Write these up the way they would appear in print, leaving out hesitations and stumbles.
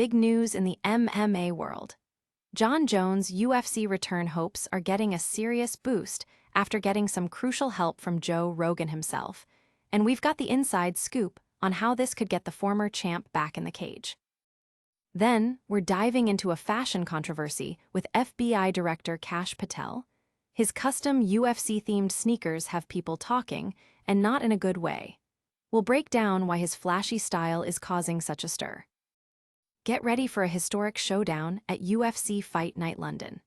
big news in the MMA world. Jon Jones' UFC return hopes are getting a serious boost after getting some crucial help from Joe Rogan himself, and we've got the inside scoop on how this could get the former champ back in the cage. Then, we're diving into a fashion controversy with FBI Director Kash Patel. His custom UFC-themed sneakers have people talking, and not in a good way. We'll break down why his flashy style is causing such a stir. Get ready for a historic showdown at UFC Fight Night London.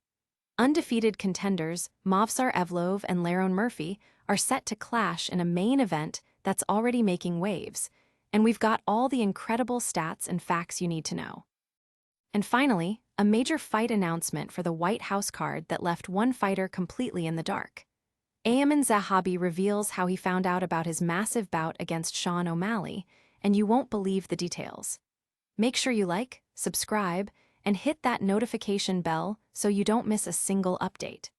Undefeated contenders Movsar Evloev and Lerone are set to clash in a main event that's already making waves, and we've got all the incredible stats and facts you need to know. And finally, a major fight announcement for the White House card that left one fighter completely in the dark. Aiemann Zahabi reveals how he found out about his massive bout against Sean O'Malley, and you won't believe the details. Make sure you like, subscribe, and hit that notification bell so you don't miss a single update.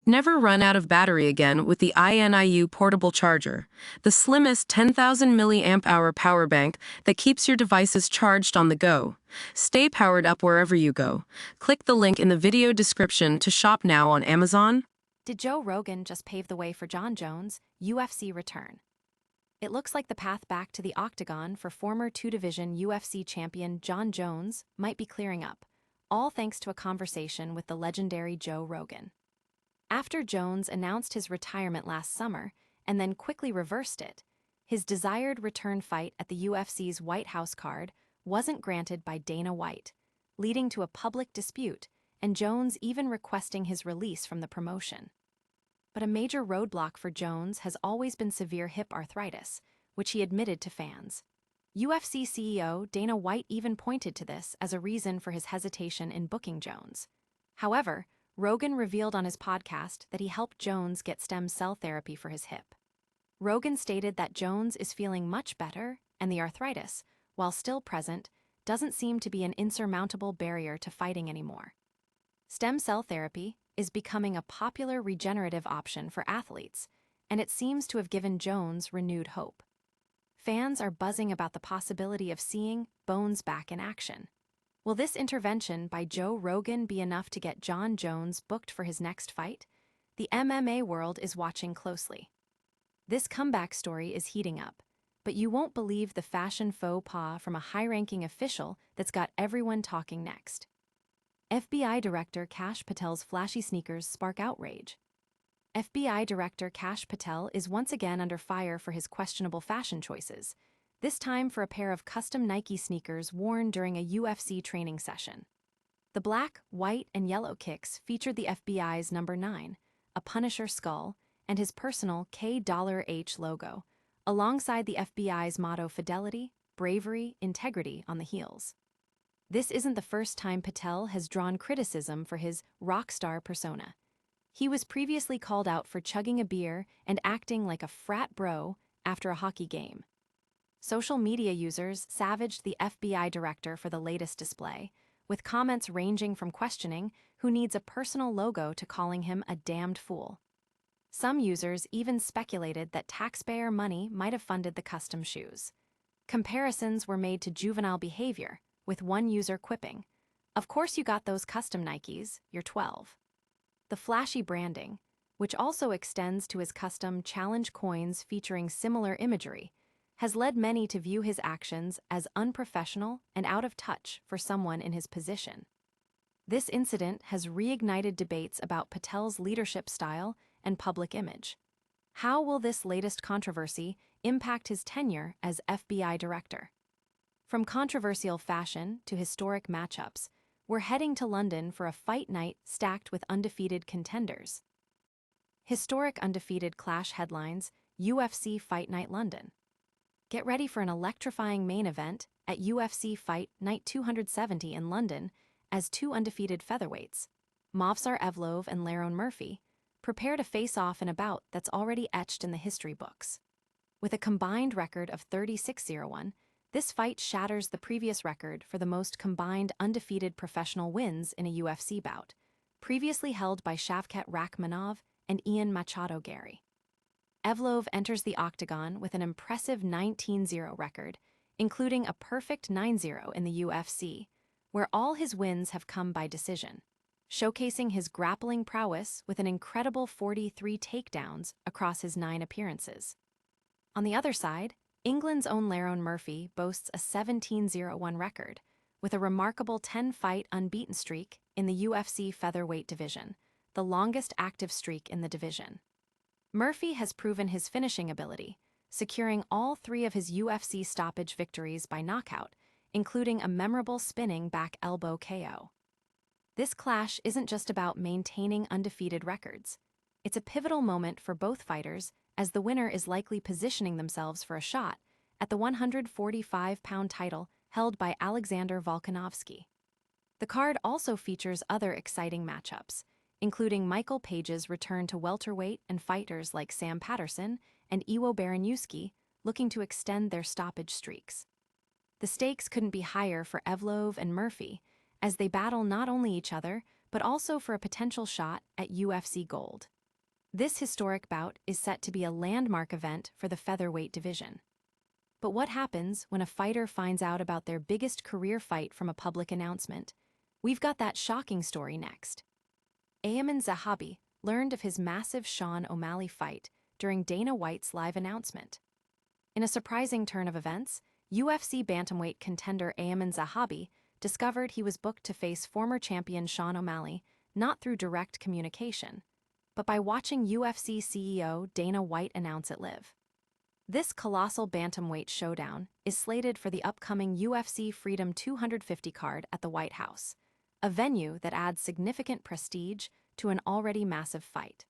Never run out of battery again with the INIU portable charger, the slimmest 10,000 mAh power bank that keeps your devices charged on the go. Stay powered up wherever you go. Click the link in the video description to shop now on Amazon. Did Joe Rogan just pave the way for Jon Jones' UFC return? It looks like the path back to the octagon for former two-division UFC champion Jon Jones might be clearing up, all thanks to a conversation with the legendary Joe Rogan. After Jones announced his retirement last summer and then quickly reversed it, his desired return fight at the UFC's White House card wasn't granted by Dana White, leading to a public dispute and Jones even requesting his release from the promotion. But a major roadblock for Jones has always been severe hip arthritis, which he admitted to fans. UFC CEO Dana White even pointed to this as a reason for his hesitation in booking Jones. However, Rogan revealed on his podcast that he helped Jones get stem cell therapy for his hip. Rogan stated that Jones is feeling much better, and the arthritis, while still present, doesn't seem to be an insurmountable barrier to fighting anymore. Stem cell therapy is becoming a popular regenerative option for athletes, and it seems to have given Jones renewed hope. Fans are buzzing about the possibility of seeing Bones back in action. Will this intervention by Joe Rogan be enough to get Jon Jones booked for his next fight? The MMA world is watching closely. This comeback story is heating up, but you won't believe the fashion faux pas from a high-ranking official that's got everyone talking next. FBI Director Kash Patel's flashy sneakers spark outrage. FBI Director Kash Patel is once again under fire for his questionable fashion choices, this time for a pair of custom Nike sneakers worn during a UFC training session. The black, white, and yellow kicks featured the FBI's number 9, a Punisher skull, and his personal K$H logo, alongside the FBI's motto Fidelity, Bravery, Integrity on the heels. This isn't the first time Patel has drawn criticism for his rock star persona. He was previously called out for chugging a beer and acting like a frat bro after a hockey game. Social media users savaged the FBI director for the latest display, with comments ranging from questioning who needs a personal logo to calling him a damned fool. Some users even speculated that taxpayer money might have funded the custom shoes. Comparisons were made to juvenile behavior, with one user quipping, "Of course you got those custom Nikes, you're 12. The flashy branding, which also extends to his custom challenge coins featuring similar imagery, has led many to view his actions as unprofessional and out of touch for someone in his position. This incident has reignited debates about Patel's leadership style and public image. How will this latest controversy impact his tenure as FBI director? From controversial fashion to historic matchups, we're heading to London for a fight night stacked with undefeated contenders. Historic undefeated clash headlines, UFC Fight Night London. Get ready for an electrifying main event at UFC Fight Night 270 in London as two undefeated featherweights, Movsar Evloev and Lerone, prepare to face off in a bout that's already etched in the history books. With a combined record of 36-0-1, this fight shatters the previous record for the most combined undefeated professional wins in a UFC bout, previously held by Shavkat Rakhmonov and Ian Machado Gary. Evloev enters the octagon with an impressive 19-0 record, including a perfect 9-0 in the UFC, where all his wins have come by decision, showcasing his grappling prowess with an incredible 43 takedowns across his 9 appearances. On the other side, England's own Lerone Murphy boasts a 17-0-1 record, with a remarkable 10-fight unbeaten streak in the UFC featherweight division, the longest active streak in the division. Murphy has proven his finishing ability, securing all 3 of his UFC stoppage victories by knockout, including a memorable spinning back elbow KO. This clash isn't just about maintaining undefeated records. It's a pivotal moment for both fighters, as the winner is likely positioning themselves for a shot at the 145-pound title held by Alexander Volkanovski. The card also features other exciting matchups, including Michael Page's return to welterweight and fighters like Sam Patterson and Iwo Baraniuski looking to extend their stoppage streaks. The stakes couldn't be higher for Evloev and Murphy, as they battle not only each other, but also for a potential shot at UFC gold. This historic bout is set to be a landmark event for the featherweight division. But what happens when a fighter finds out about their biggest career fight from a public announcement? We've got that shocking story next. Aiemann Zahabi learned of his massive Sean O'Malley fight during Dana White's live announcement. In a surprising turn of events, UFC bantamweight contender Aiemann Zahabi discovered he was booked to face former champion Sean O'Malley not through direct communication, but by watching UFC CEO Dana White announce it live. This colossal bantamweight showdown is slated for the upcoming UFC Freedom 250 card at the White House, a venue that adds significant prestige to an already massive fight.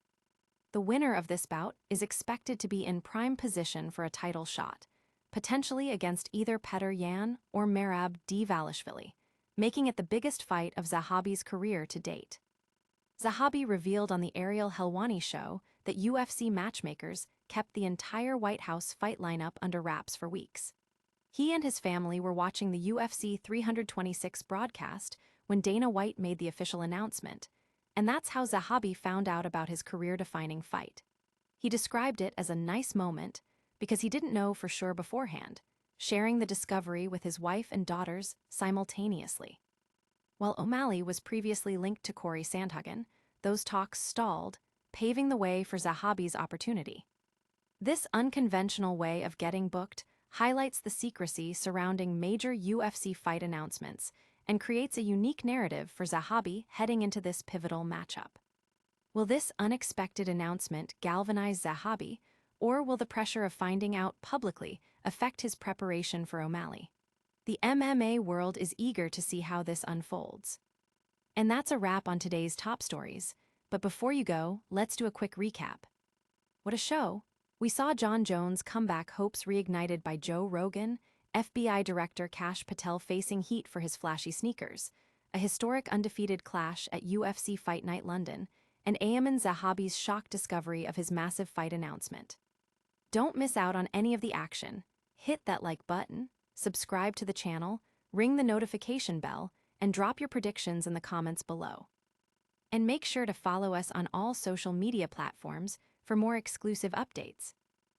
The winner of this bout is expected to be in prime position for a title shot, potentially against either Petr Yan or Merab Dvalishvili, making it the biggest fight of Zahabi's career to date. Zahabi revealed on the Ariel Helwani show that UFC matchmakers kept the entire White House fight lineup under wraps for weeks. He and his family were watching the UFC 326 broadcast when Dana White made the official announcement, and that's how Zahabi found out about his career-defining fight. He described it as a nice moment because he didn't know for sure beforehand, sharing the discovery with his wife and daughters simultaneously. While O'Malley was previously linked to Corey Sandhagen, those talks stalled, paving the way for Zahabi's opportunity. This unconventional way of getting booked highlights the secrecy surrounding major UFC fight announcements and creates a unique narrative for Zahabi heading into this pivotal matchup. Will this unexpected announcement galvanize Zahabi, or will the pressure of finding out publicly affect his preparation for O'Malley? The MMA world is eager to see how this unfolds. And that's a wrap on today's top stories, but before you go, let's do a quick recap. What a show! We saw Jon Jones' comeback hopes reignited by Joe Rogan, FBI Director Kash Patel facing heat for his flashy sneakers, a historic undefeated clash at UFC Fight Night London, and Aiemann Zahabi's shock discovery of his massive fight announcement. Don't miss out on any of the action. Hit that like button, subscribe to the channel, ring the notification bell, and drop your predictions in the comments below. And make sure to follow us on all social media platforms for more exclusive updates.